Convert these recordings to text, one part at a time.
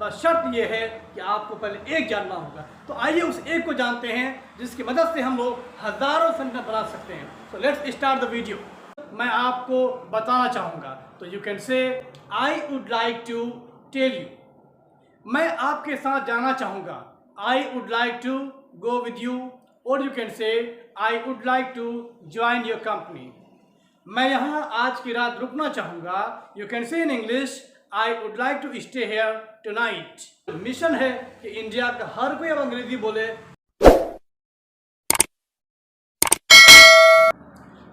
बस शर्त यह है कि आपको पहले एक जानना होगा। तो आइए उस एक को जानते हैं जिसकी मदद से हम लोग हज़ारों सेंटेंस बना सकते हैं। So let's start the video. मैं आपको बताना चाहूँगा, तो you can say I would like to tell you. मैं आपके साथ जाना चाहूँगा, I would like to go with you. और you can say I would like to join your company. मैं यहाँ आज की रात रुकना चाहूँगा, you can say in English I would like to stay here tonight. Mission है कि इंडिया का हर कोई अब अंग्रेजी बोले।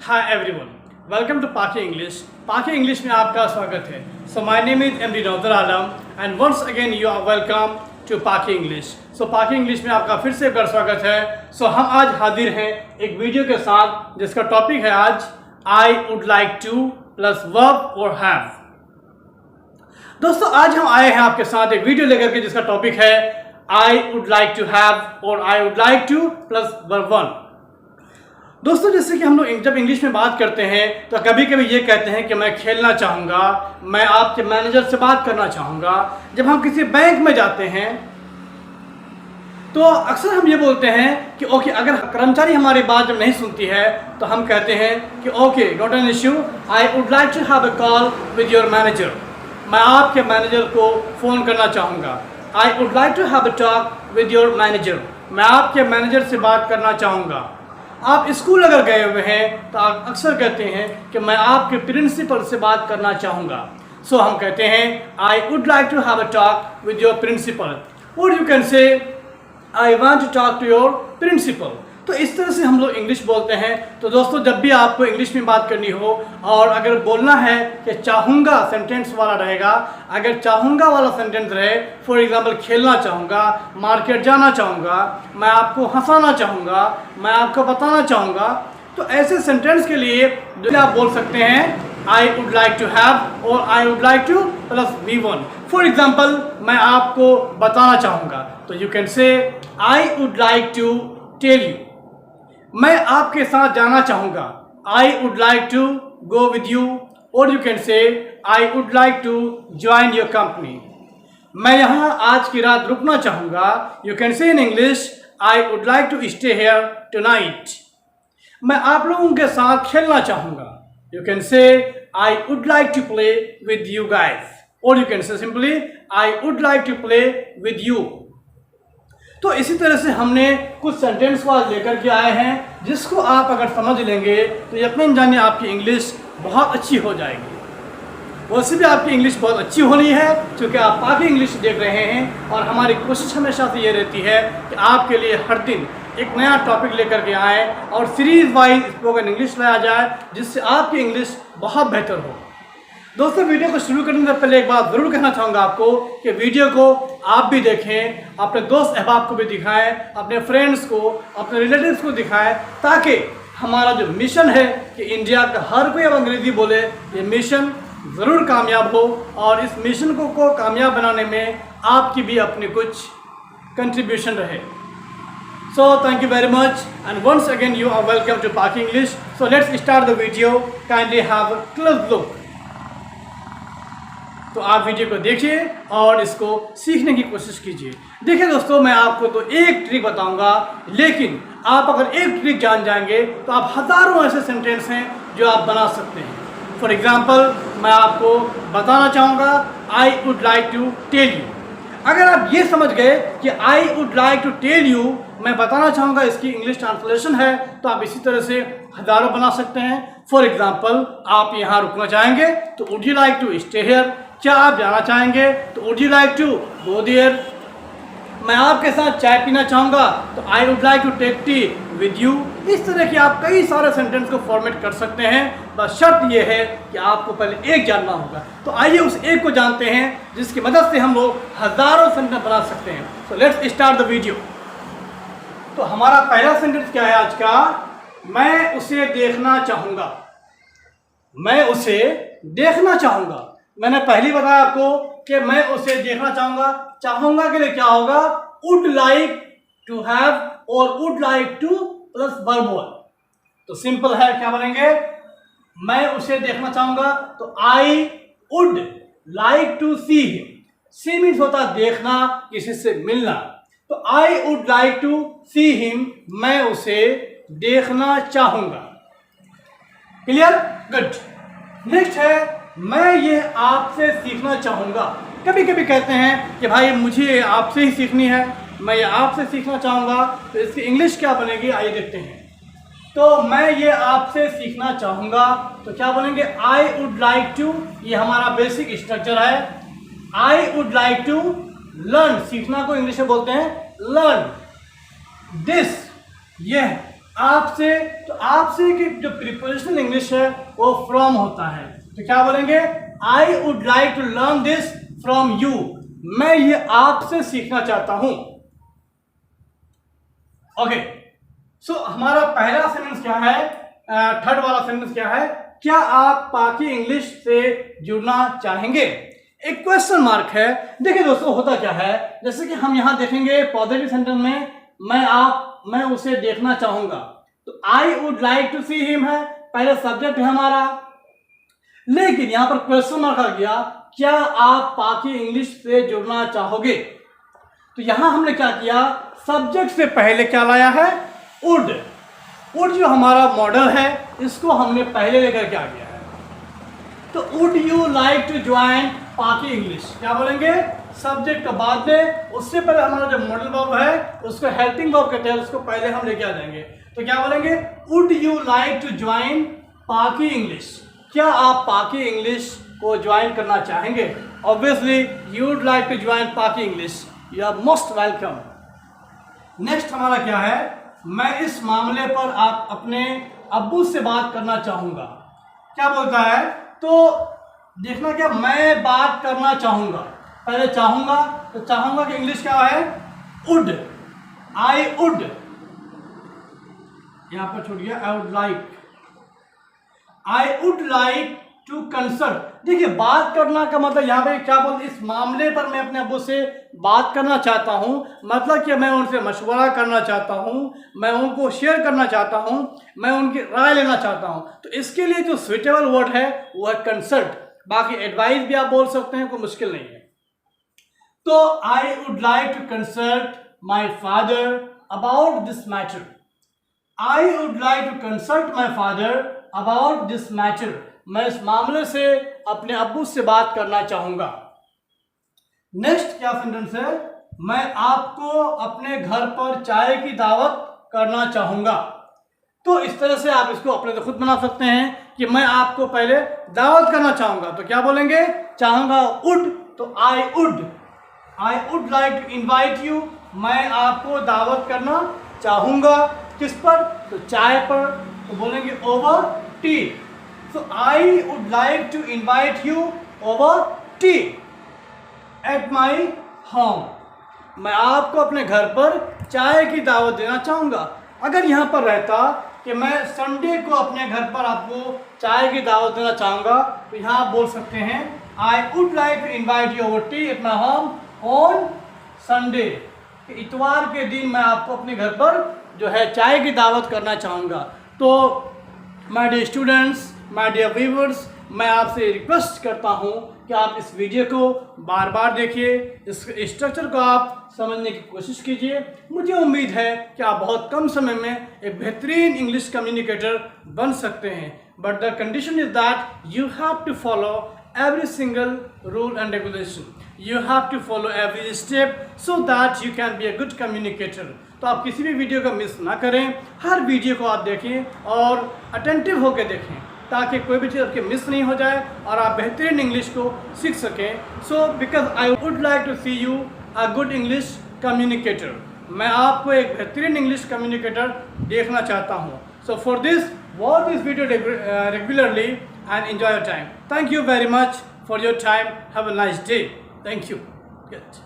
Hi everyone, welcome to Pakki English. Pakki English में आपका स्वागत है। So my name is MD Naudar Alam and once again you are welcome to Pakki English. So Pakki English में आपका फिर से एक बार स्वागत है। सो हम आज हाजिर हैं एक वीडियो के साथ जिसका टॉपिक है आज आई would like to plus verb और हैव। दोस्तों आज हम आए हैं आपके साथ एक वीडियो लेकर के जिसका टॉपिक है I would like to have और I would like to plus verb one. दोस्तों जैसे कि हम लोग जब इंग्लिश में बात करते हैं तो कभी कभी ये कहते हैं कि मैं खेलना चाहूँगा, मैं आपके मैनेजर से बात करना चाहूँगा। जब हम किसी बैंक में जाते हैं तो अक्सर हम ये बोलते हैं कि ओके, अगर कर्मचारी हमारी बात जब नहीं सुनती है तो हम कहते हैं कि okay not an issue, I would like to have a call with your manager. मैं आपके मैनेजर को फ़ोन करना चाहूँगा, I would like to have a talk with your manager. मैं आपके मैनेजर से बात करना चाहूँगा। आप स्कूल अगर गए हुए हैं तो आप अक्सर कहते हैं कि मैं आपके प्रिंसिपल से बात करना चाहूँगा। सो हम कहते हैं I would like to have a talk with your principal. और you can say I want to talk to your principal. तो इस तरह से हम लोग इंग्लिश बोलते हैं। तो दोस्तों जब भी आपको इंग्लिश में बात करनी हो और अगर बोलना है कि चाहूँगा सेंटेंस वाला रहेगा, अगर चाहूँगा वाला सेंटेंस रहे, फॉर एग्जांपल खेलना चाहूँगा, मार्केट जाना चाहूँगा, मैं आपको हंसाना चाहूँगा, मैं आपको बताना चाहूँगा, तो ऐसे सेंटेंस के लिए जो आप बोल सकते हैं I would like to have और I would like to plus V1। For example मैं आपको बताना चाहूँगा, तो you can say I would like to tell you. मैं आपके साथ जाना चाहूँगा, I would like to go with you. और you can say I would like to join your company. मैं यहाँ आज की रात रुकना चाहूँगा, you can say in English I would like to stay here tonight. मैं आप लोगों के साथ खेलना चाहूँगा, you can say I would like to play with you guys. और you can say simply I would like to play with you. तो इसी तरह से हमने कुछ सेंटेंस वाज लेकर के आए हैं जिसको आप अगर समझ लेंगे तो यकीन जानिए आपकी इंग्लिश बहुत अच्छी हो जाएगी। वैसे भी आपकी इंग्लिश बहुत अच्छी होनी है क्योंकि आप पाकी इंग्लिश देख रहे हैं और हमारी कोशिश हमेशा से ये रहती है कि आपके लिए हर दिन एक नया टॉपिक लेकर के आए और सीरीज वाइज स्पोकन इंग्लिश लाया जाए जिससे आपकी इंग्लिश बहुत बेहतर हो। दोस्तों वीडियो को शुरू करने से पहले एक बात ज़रूर कहना चाहूँगा आपको कि वीडियो को आप भी देखें, अपने दोस्त अहबाब को भी दिखाएं, अपने फ्रेंड्स को, अपने रिलेटिव्स को दिखाएं, ताकि हमारा जो मिशन है कि इंडिया का हर कोई अब अंग्रेज़ी बोले, ये मिशन ज़रूर कामयाब हो। और इस मिशन को कामयाब बनाने में आपकी भी अपनी कुछ कंट्रीब्यूशन रहे। So thank you very much and once again you are welcome to Paki English. So let's start the video. Kindly have a close look. तो आप वीडियो को देखिए और इसको सीखने की कोशिश कीजिए। देखिए दोस्तों, मैं आपको तो एक ट्रिक बताऊंगा, लेकिन आप अगर एक ट्रिक जान जाएंगे तो आप हज़ारों ऐसे सेंटेंस हैं जो आप बना सकते हैं। फॉर एग्जांपल मैं आपको बताना चाहूँगा I would like to tell you. अगर आप ये समझ गए कि I would like to tell you मैं बताना चाहूँगा, इसकी इंग्लिश ट्रांसलेशन है, तो आप इसी तरह से हज़ारों बना सकते हैं। फॉर एग्जांपल आप यहाँ रुकना चाहेंगे तो would you like to stay here. क्या आप जाना चाहेंगे तो would you like to go there. मैं आपके साथ चाय पीना चाहूँगा तो I would like to take tea with you. इस तरह के आप कई सारे सेंटेंस को फॉर्मेट कर सकते हैं। बस शर्त यह है कि आपको पहले एक जानना होगा। तो आइए उस एक को जानते हैं जिसकी मदद से हम लोग हज़ारों सेंटेंस बना सकते हैं। So let's start the video. तो हमारा पहला सेंटेंस क्या है आज का? मैं उसे देखना चाहूँगा। मैं उसे देखना चाहूँगा। मैंने पहले बताया आपको कि मैं उसे देखना चाहूँगा। चाहूँगा के लिए क्या होगा? वुड लाइक टू हैव और would like to plus verb one. तो सिंपल है, क्या बनेंगे? मैं उसे देखना चाहूँगा तो I would like to see him. See means होता है देखना, किसी से मिलना। तो I would like to see him, मैं उसे देखना चाहूंगा। क्लियर? गुड। नेक्स्ट है मैं ये आपसे सीखना चाहूंगा। कभी कभी कहते हैं कि भाई मुझे आपसे ही सीखनी है, मैं ये आपसे सीखना चाहूंगा, तो इसकी इंग्लिश क्या बनेगी आइए देखते हैं। तो मैं ये आपसे सीखना चाहूंगा तो क्या बोलेंगे? आई वुड लाइक टू, ये हमारा बेसिक स्ट्रक्चर है। I would like to learn, सीखना को इंग्लिश में बोलते हैं लर्न। दिस, यह आपसे, तो आपसे की जो प्रीपोजिशनल इंग्लिश है वो फ्रॉम होता है। तो क्या बोलेंगे? I would like to learn this from you, मैं ये आपसे सीखना चाहता हूं। ओके, सो हमारा पहला सेंटेंस क्या है? थर्ड वाला सेंटेंस क्या है? क्या आप पाकी इंग्लिश से जुड़ना चाहेंगे? एक क्वेश्चन मार्क है। देखिए दोस्तों, होता क्या है, जैसे कि हम यहां देखेंगे पॉजिटिव सेंटेंस में मैं उसे देखना चाहूंगा, तो I would like to see him है, पहले सब्जेक्ट है हमारा। लेकिन यहां पर क्वेश्चन मार्क आ गया, क्या आप पाकी इंग्लिश से जुड़ना चाहोगे? तो यहां हमने क्या किया, सब्जेक्ट से पहले क्या लाया है? वुड। वुड जो हमारा मॉडल है इसको हमने पहले लेकर के आ गया है। तो would you like to join पाकी इंग्लिश, क्या बोलेंगे? सब्जेक्ट के बाद में, उससे पहले हमारा जो मॉडल वर्ब है उसको हेल्पिंग वर्ब कहते हैं, उसको पहले हम लेके आ जाएंगे। तो क्या बोलेंगे? Would you like to join पाकी इंग्लिश, क्या आप पाकी इंग्लिश को ज्वाइन करना चाहेंगे? Obviously you would like to join पाकी English, you are most welcome. Next हमारा क्या है? मैं इस मामले पर आप अपने अब्बू से बात करना चाहूंगा। क्या बोलता है? तो देखना क्या, मैं बात करना चाहूंगा, पहले चाहूंगा, तो चाहूंगा कि इंग्लिश क्या है? वुड। आई वुड, यहां पर छूट गया, I would like. I would like to consult. देखिए बात करना का मतलब यहाँ पे क्या बोलते, इस मामले पर मैं अपने अब्बू से बात करना चाहता हूँ, मतलब कि मैं उनसे मशवरा करना चाहता हूँ, मैं उनको शेयर करना चाहता हूँ, मैं उनकी राय लेना चाहता हूँ। तो इसके लिए जो स्विटेबल वर्ड है वो है कंसल्ट। बाकी एडवाइस भी आप बोल सकते हैं, कोई मुश्किल नहीं है। तो I would like to consult my father about this matter. I would like to consult my father about this matter, मैं इस मामले से अपने अब्बू से बात करना चाहूंगा। नेक्स्ट क्या सेंटेंस है? मैं आपको अपने घर पर चाय की दावत करना चाहूंगा। तो इस तरह से आप इसको अपने से खुद बना सकते हैं कि मैं आपको पहले दावत करना चाहूंगा, तो क्या बोलेंगे? चाहूंगा वुड, तो I would like to invite you, मैं आपको दावत करना चाहूंगा। किस पर? तो चाय पर, तो बोलेंगे over T. So I would like to invite you over tea at my home. मैं आपको अपने घर पर चाय की दावत देना चाहूँगा। अगर यहाँ पर रहता कि मैं संडे को अपने घर पर आपको चाय की दावत देना चाहूँगा, तो यहाँ आप बोल सकते हैं I would like to invite you over tea at my home on Sunday. इतवार के दिन मैं आपको अपने घर पर जो है चाय की दावत करना चाहूँगा। तो my dear students, my dear viewers, मैं आपसे रिक्वेस्ट करता हूं कि आप इस वीडियो को बार बार देखिए, इस स्ट्रक्चर को आप समझने की कोशिश कीजिए। मुझे उम्मीद है कि आप बहुत कम समय में एक बेहतरीन इंग्लिश कम्युनिकेटर बन सकते हैं। But the condition is that you have to follow every single rule and regulation. You have to follow every step so that you can be a good communicator. तो आप किसी भी वीडियो को miss ना करें, हर वीडियो को आप देखें और अटेंटिव होकर देखें, ताकि कोई भी चीज़ आपके मिस नहीं हो जाए और आप बेहतरीन इंग्लिश को सीख सकें। So because I would like to see you a good English communicator, मैं आपको एक बेहतरीन इंग्लिश कम्युनिकेटर देखना चाहता हूँ। So for this, watch this video regularly and enjoy your time. Thank you very much for your time. Have a nice day. Thank you. Good.